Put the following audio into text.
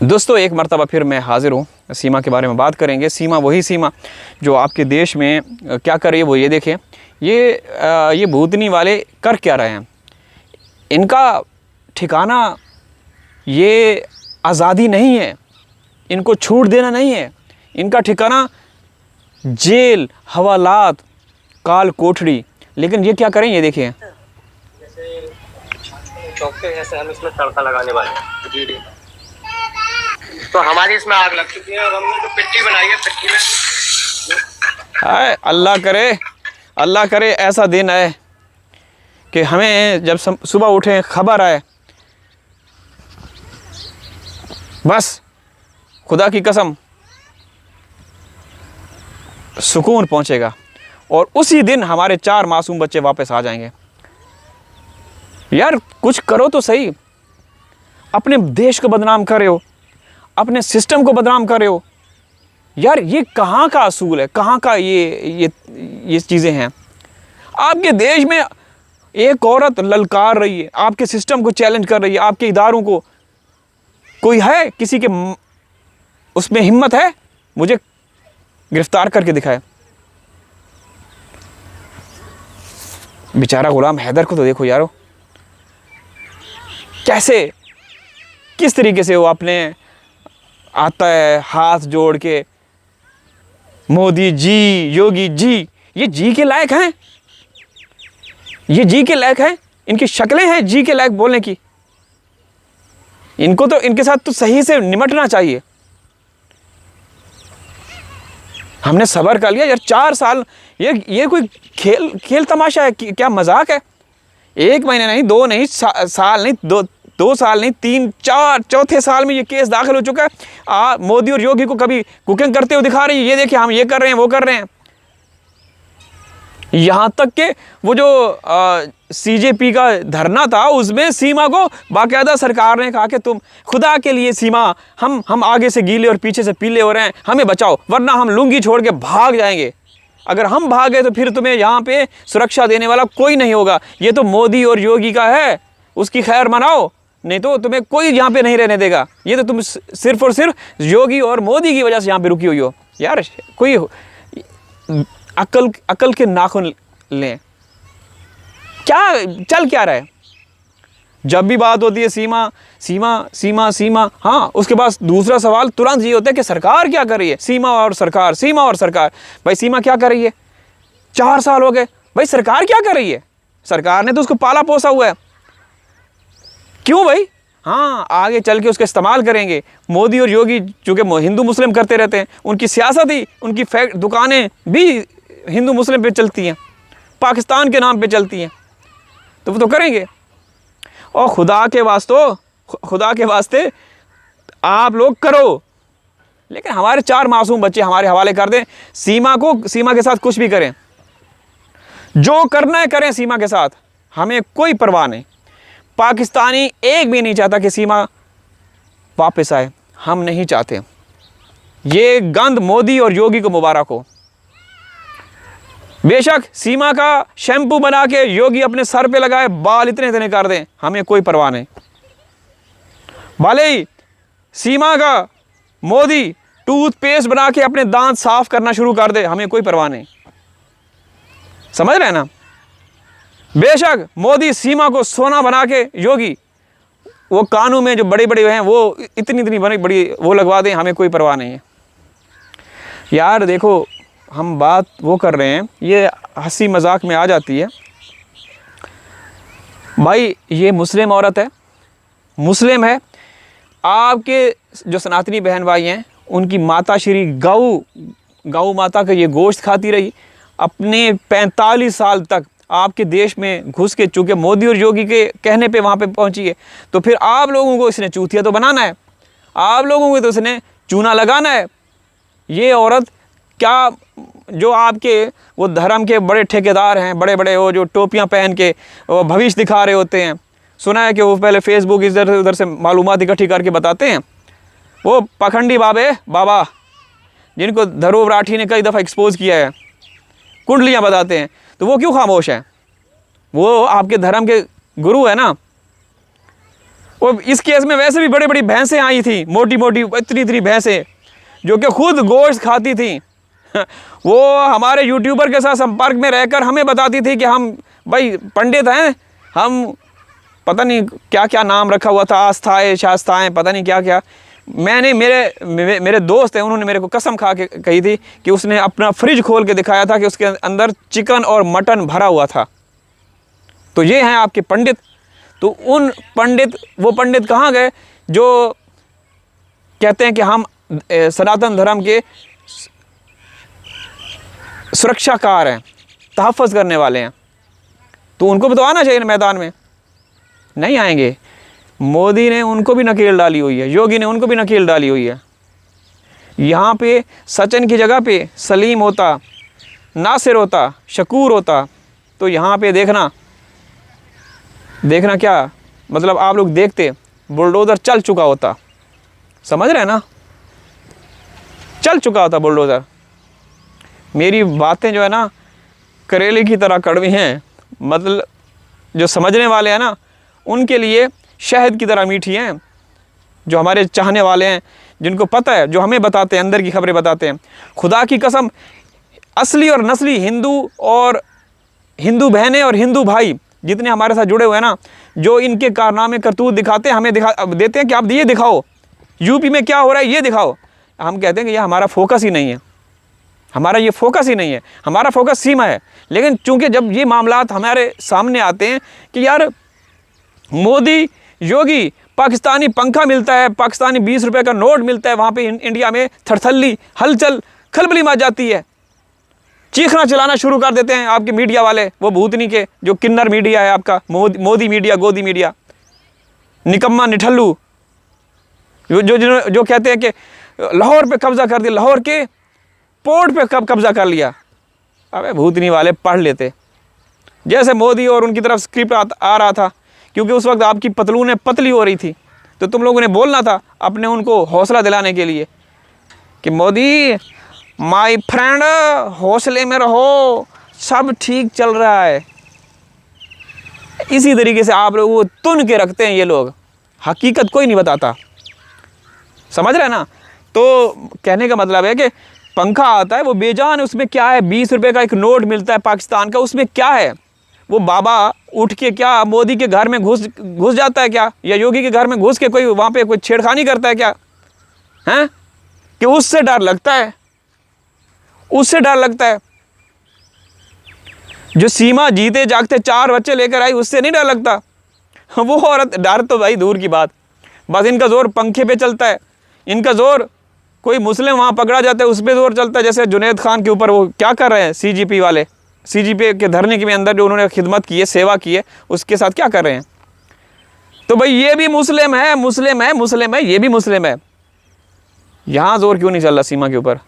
दोस्तों एक मर्तबा फिर मैं हाज़िर हूँ। सीमा के बारे में बात करेंगे। सीमा वही सीमा जो आपके देश में क्या कर रही है वो ये देखें। ये भूतनी वाले कर क्या रहे हैं। इनका ठिकाना ये आज़ादी नहीं है, इनको छूट देना नहीं है। इनका ठिकाना जेल, हवालात, काल कोठड़ी। लेकिन ये क्या करें ये देखिए। जैसे चौकते हैं ऐसे हम इसमें तड़का लगाने वाले हैं। जी जी। तो हमारी इसमें आग लग चुकी है और हमने जो पिट्टी बनाई है पिट्टी में हाय अल्लाह करे ऐसा दिन आए कि हमें जब सुबह उठें खबर आए, बस खुदा की कसम सुकून पहुंचेगा और उसी दिन हमारे 4 मासूम बच्चे वापस आ जाएंगे। यार कुछ करो तो सही। अपने देश को बदनाम कर रहे हो, अपने सिस्टम को बदनाम कर रहे हो। यार ये कहाँ का असूल है, कहाँ का ये चीज़ें हैं। आपके देश में एक औरत ललकार रही है, आपके सिस्टम को चैलेंज कर रही है, आपके इदारों को। कोई है किसी के उसमें हिम्मत है? मुझे गिरफ्तार करके दिखाए। बेचारा गुलाम हैदर को तो देखो यारो, कैसे किस तरीके से वो अपने आता है हाथ जोड़ के, मोदी जी, योगी जी। ये जी के लायक हैं? ये जी के लायक हैं? इनकी शक्लें हैं जी के लायक बोलने की? इनको तो इनके साथ तो सही से निमटना चाहिए। हमने सब्र कर लिया यार 4 साल। ये कोई खेल तमाशा है? क्या मजाक है? 1 महीने नहीं, 2 नहीं, साल नहीं, 2 साल नहीं, 3 4 चौथे साल में ये केस दाखिल हो चुका है। मोदी और योगी को कभी कुकिंग करते हुए दिखा रही है, ये देखिए हम ये कर रहे हैं, वो कर रहे हैं। यहाँ तक कि वो जो CJP का धरना था उसमें सीमा को बाकायदा सरकार ने कहा कि तुम खुदा के लिए सीमा, हम आगे से गीले और पीछे से पीले हो रहे हैं, हमें बचाओ वरना हम लुंगी छोड़ के भाग जाएंगे। अगर हम भागे तो फिर तुम्हें यहाँ पे सुरक्षा देने वाला कोई नहीं होगा। ये तो मोदी और योगी का है, उसकी खैर मनाओ, नहीं तो तुम्हें कोई यहाँ पे नहीं रहने देगा। ये तो तुम सिर्फ और सिर्फ योगी और मोदी की वजह से यहाँ पे रुकी हुई हो। यार कोई अकल के नाखून लें। क्या चल क्या रहा है? जब भी बात होती है सीमा सीमा सीमा सीमा, हाँ उसके बाद दूसरा सवाल तुरंत ये होता है कि सरकार क्या कर रही है। सीमा और सरकार, सीमा और सरकार। भाई सीमा क्या कर रही है? 4 साल हो गए। भाई सरकार क्या कर रही है? सरकार ने तो उसको पाला पोसा हुआ है। क्यों भाई? हाँ आगे चल के उसका इस्तेमाल करेंगे। मोदी और योगी चूँकि हिंदू मुस्लिम करते रहते हैं, उनकी सियासत ही, उनकी दुकानें भी हिंदू मुस्लिम पे चलती हैं, पाकिस्तान के नाम पे चलती हैं, तो वो तो करेंगे। और खुदा के वास्ते आप लोग करो, लेकिन हमारे 4 मासूम बच्चे हमारे हवाले कर दें। सीमा के साथ कुछ भी करें, जो करना है करें सीमा के साथ, हमें कोई परवाह नहीं। पाकिस्तानी एक भी नहीं चाहता कि सीमा वापस आए, हम नहीं चाहते। ये गंद मोदी और योगी को मुबारक हो। बेशक सीमा का शैम्पू बना के योगी अपने सर पे लगाए, बाल इतने इतने कर दें, हमें कोई परवाह नहीं। भले ही सीमा का मोदी टूथपेस्ट बना के अपने दांत साफ करना शुरू कर दे, हमें कोई परवाह नहीं। समझ रहे हैं ना? बेशक मोदी सीमा को सोना बना के, योगी वो कानों में जो बड़े बड़े हैं वो इतनी बड़ी वो लगवा दें, हमें कोई परवाह नहीं है। यार देखो हम बात वो कर रहे हैं, ये हंसी मजाक में आ जाती है। भाई ये मुस्लिम औरत है, मुस्लिम है। आपके जो सनातनी बहन भाई हैं उनकी माता श्री गौ माता का ये गोश्त खाती रही अपने 45 साल तक आपके देश में घुस के। चूँकि मोदी और योगी के कहने पे वहाँ पे पहुँची है, तो फिर आप लोगों को इसने चूतिया तो बनाना है, आप लोगों को तो इसने चूना लगाना है। ये औरत क्या, जो आपके वो धर्म के बड़े ठेकेदार हैं, बड़े बड़े वो जो टोपियां पहन के वो भविष्य दिखा रहे होते हैं, सुना है कि वो पहले फेसबुक इधर उधर से मालूमात इकट्ठी करके बताते हैं। वो पखंडी बाबा जिनको धरोव राठी ने कई दफ़ा एक्सपोज किया है, कुंडलियाँ बताते हैं, तो वो क्यों खामोश हैं? वो आपके धर्म के गुरु है ना। और इस केस में वैसे भी बड़ी बड़ी भैंसें आई थी, मोटी मोटी इतनी इतनी भैंसें जो कि खुद गोश्त खाती थी। वो हमारे यूट्यूबर के साथ संपर्क में रहकर हमें बताती थी कि हम भाई पंडित हैं, हम पता नहीं क्या क्या नाम रखा हुआ था, आस्थाएं शास्त्राएं पता नहीं क्या क्या। मैंने मेरे दोस्त हैं, उन्होंने मेरे को कसम खा के कही थी कि उसने अपना फ्रिज खोल के दिखाया था कि उसके अंदर चिकन और मटन भरा हुआ था। तो ये हैं आपके पंडित। तो उन पंडित, वो पंडित कहाँ गए जो कहते हैं कि हम सनातन धर्म के सुरक्षाकार हैं, तहफ़्फ़ुज़ करने वाले हैं? तो उनको भी तो आना चाहिए मैदान में। नहीं आएंगे। मोदी ने उनको भी नकेल डाली हुई है, योगी ने उनको भी नकेल डाली हुई है। यहाँ पे सचिन की जगह पे सलीम होता, नासिर होता, शकूर होता, तो यहाँ पे देखना क्या मतलब, आप लोग देखते बुलडोज़र चल चुका होता। समझ रहे हैं ना, चल चुका होता बुलडोज़र। मेरी बातें जो है ना करेले की तरह कड़वी हैं, मतलब जो समझने वाले हैं ना उनके लिए शहद की तरह मीठी हैं। जो हमारे चाहने वाले हैं, जिनको पता है, जो हमें बताते हैं, अंदर की खबरें बताते हैं, खुदा की कसम असली और नस्ली हिंदू बहनें और हिंदू भाई जितने हमारे साथ जुड़े हुए हैं ना, जो इनके कारनामे करतूत दिखाते हैं, हमें देते हैं कि आप ये दिखाओ, यूपी में क्या हो रहा है ये दिखाओ। हम कहते हैं कि यह हमारा फोकस ही नहीं है, हमारा ये फोकस ही नहीं है, हमारा फोकस सीमा है। लेकिन चूंकि जब ये मामलात हमारे सामने आते हैं कि यार मोदी योगी, पाकिस्तानी पंखा मिलता है, पाकिस्तानी 20 रुपए का नोट मिलता है, वहाँ पे इंडिया में थरथल्ली हलचल खलबली मच जाती है, चीखना चलाना शुरू कर देते हैं आपके मीडिया वाले, वो भूतनी के जो किन्नर मीडिया है आपका, मोदी मीडिया, गोदी मीडिया, निकम्मा निठल्लू, जो कहते हैं कि लाहौर पे कब्जा कर दिया, लाहौर के पोर्ट पे कब कब्जा कर लिया। अबे भूतनी वाले पढ़ लेते। जैसे मोदी और उनकी तरफ स्क्रिप्ट आ रहा था, क्योंकि उस वक्त आपकी पतलूनें पतली हो रही थी, तो तुम लोगों ने बोलना था अपने उनको हौसला दिलाने के लिए कि मोदी माय फ्रेंड हौसले में रहो, सब ठीक चल रहा है। इसी तरीके से आप लोग वो तुन के रखते हैं ये लोग, हकीकत कोई नहीं बताता। समझ रहे हैं ना। तो कहने का मतलब है कि पंखा आता है वो बेजान है, उसमें क्या है, 20 रुपए का एक नोट मिलता है पाकिस्तान का, उसमें क्या है? वो बाबा उठ के क्या मोदी के घर में घुस जाता है क्या, या योगी के घर में घुस के कोई वहाँ पे कोई छेड़खानी करता है क्या? हैं कि उससे डर लगता है, उससे डर लगता है। जो सीमा जीते जागते 4 बच्चे लेकर आई, उससे नहीं डर लगता। वो औरत, डर तो भाई दूर की बात, बस इनका जोर पंखे पे चलता है, इनका जोर कोई मुस्लिम वहाँ पकड़ा जाता है उस पर जोर चलता है। जैसे जुनैद खान के ऊपर वो क्या कर रहे हैं सीजीपी वाले, सीजीपी के धरने के अंदर जो उन्होंने खिदमत की है, सेवा की है, उसके साथ क्या कर रहे हैं? तो भाई ये भी मुस्लिम है, मुस्लिम है, मुस्लिम है, ये भी मुस्लिम है। यहाँ जोर क्यों नहीं चल रहा सीमा के ऊपर?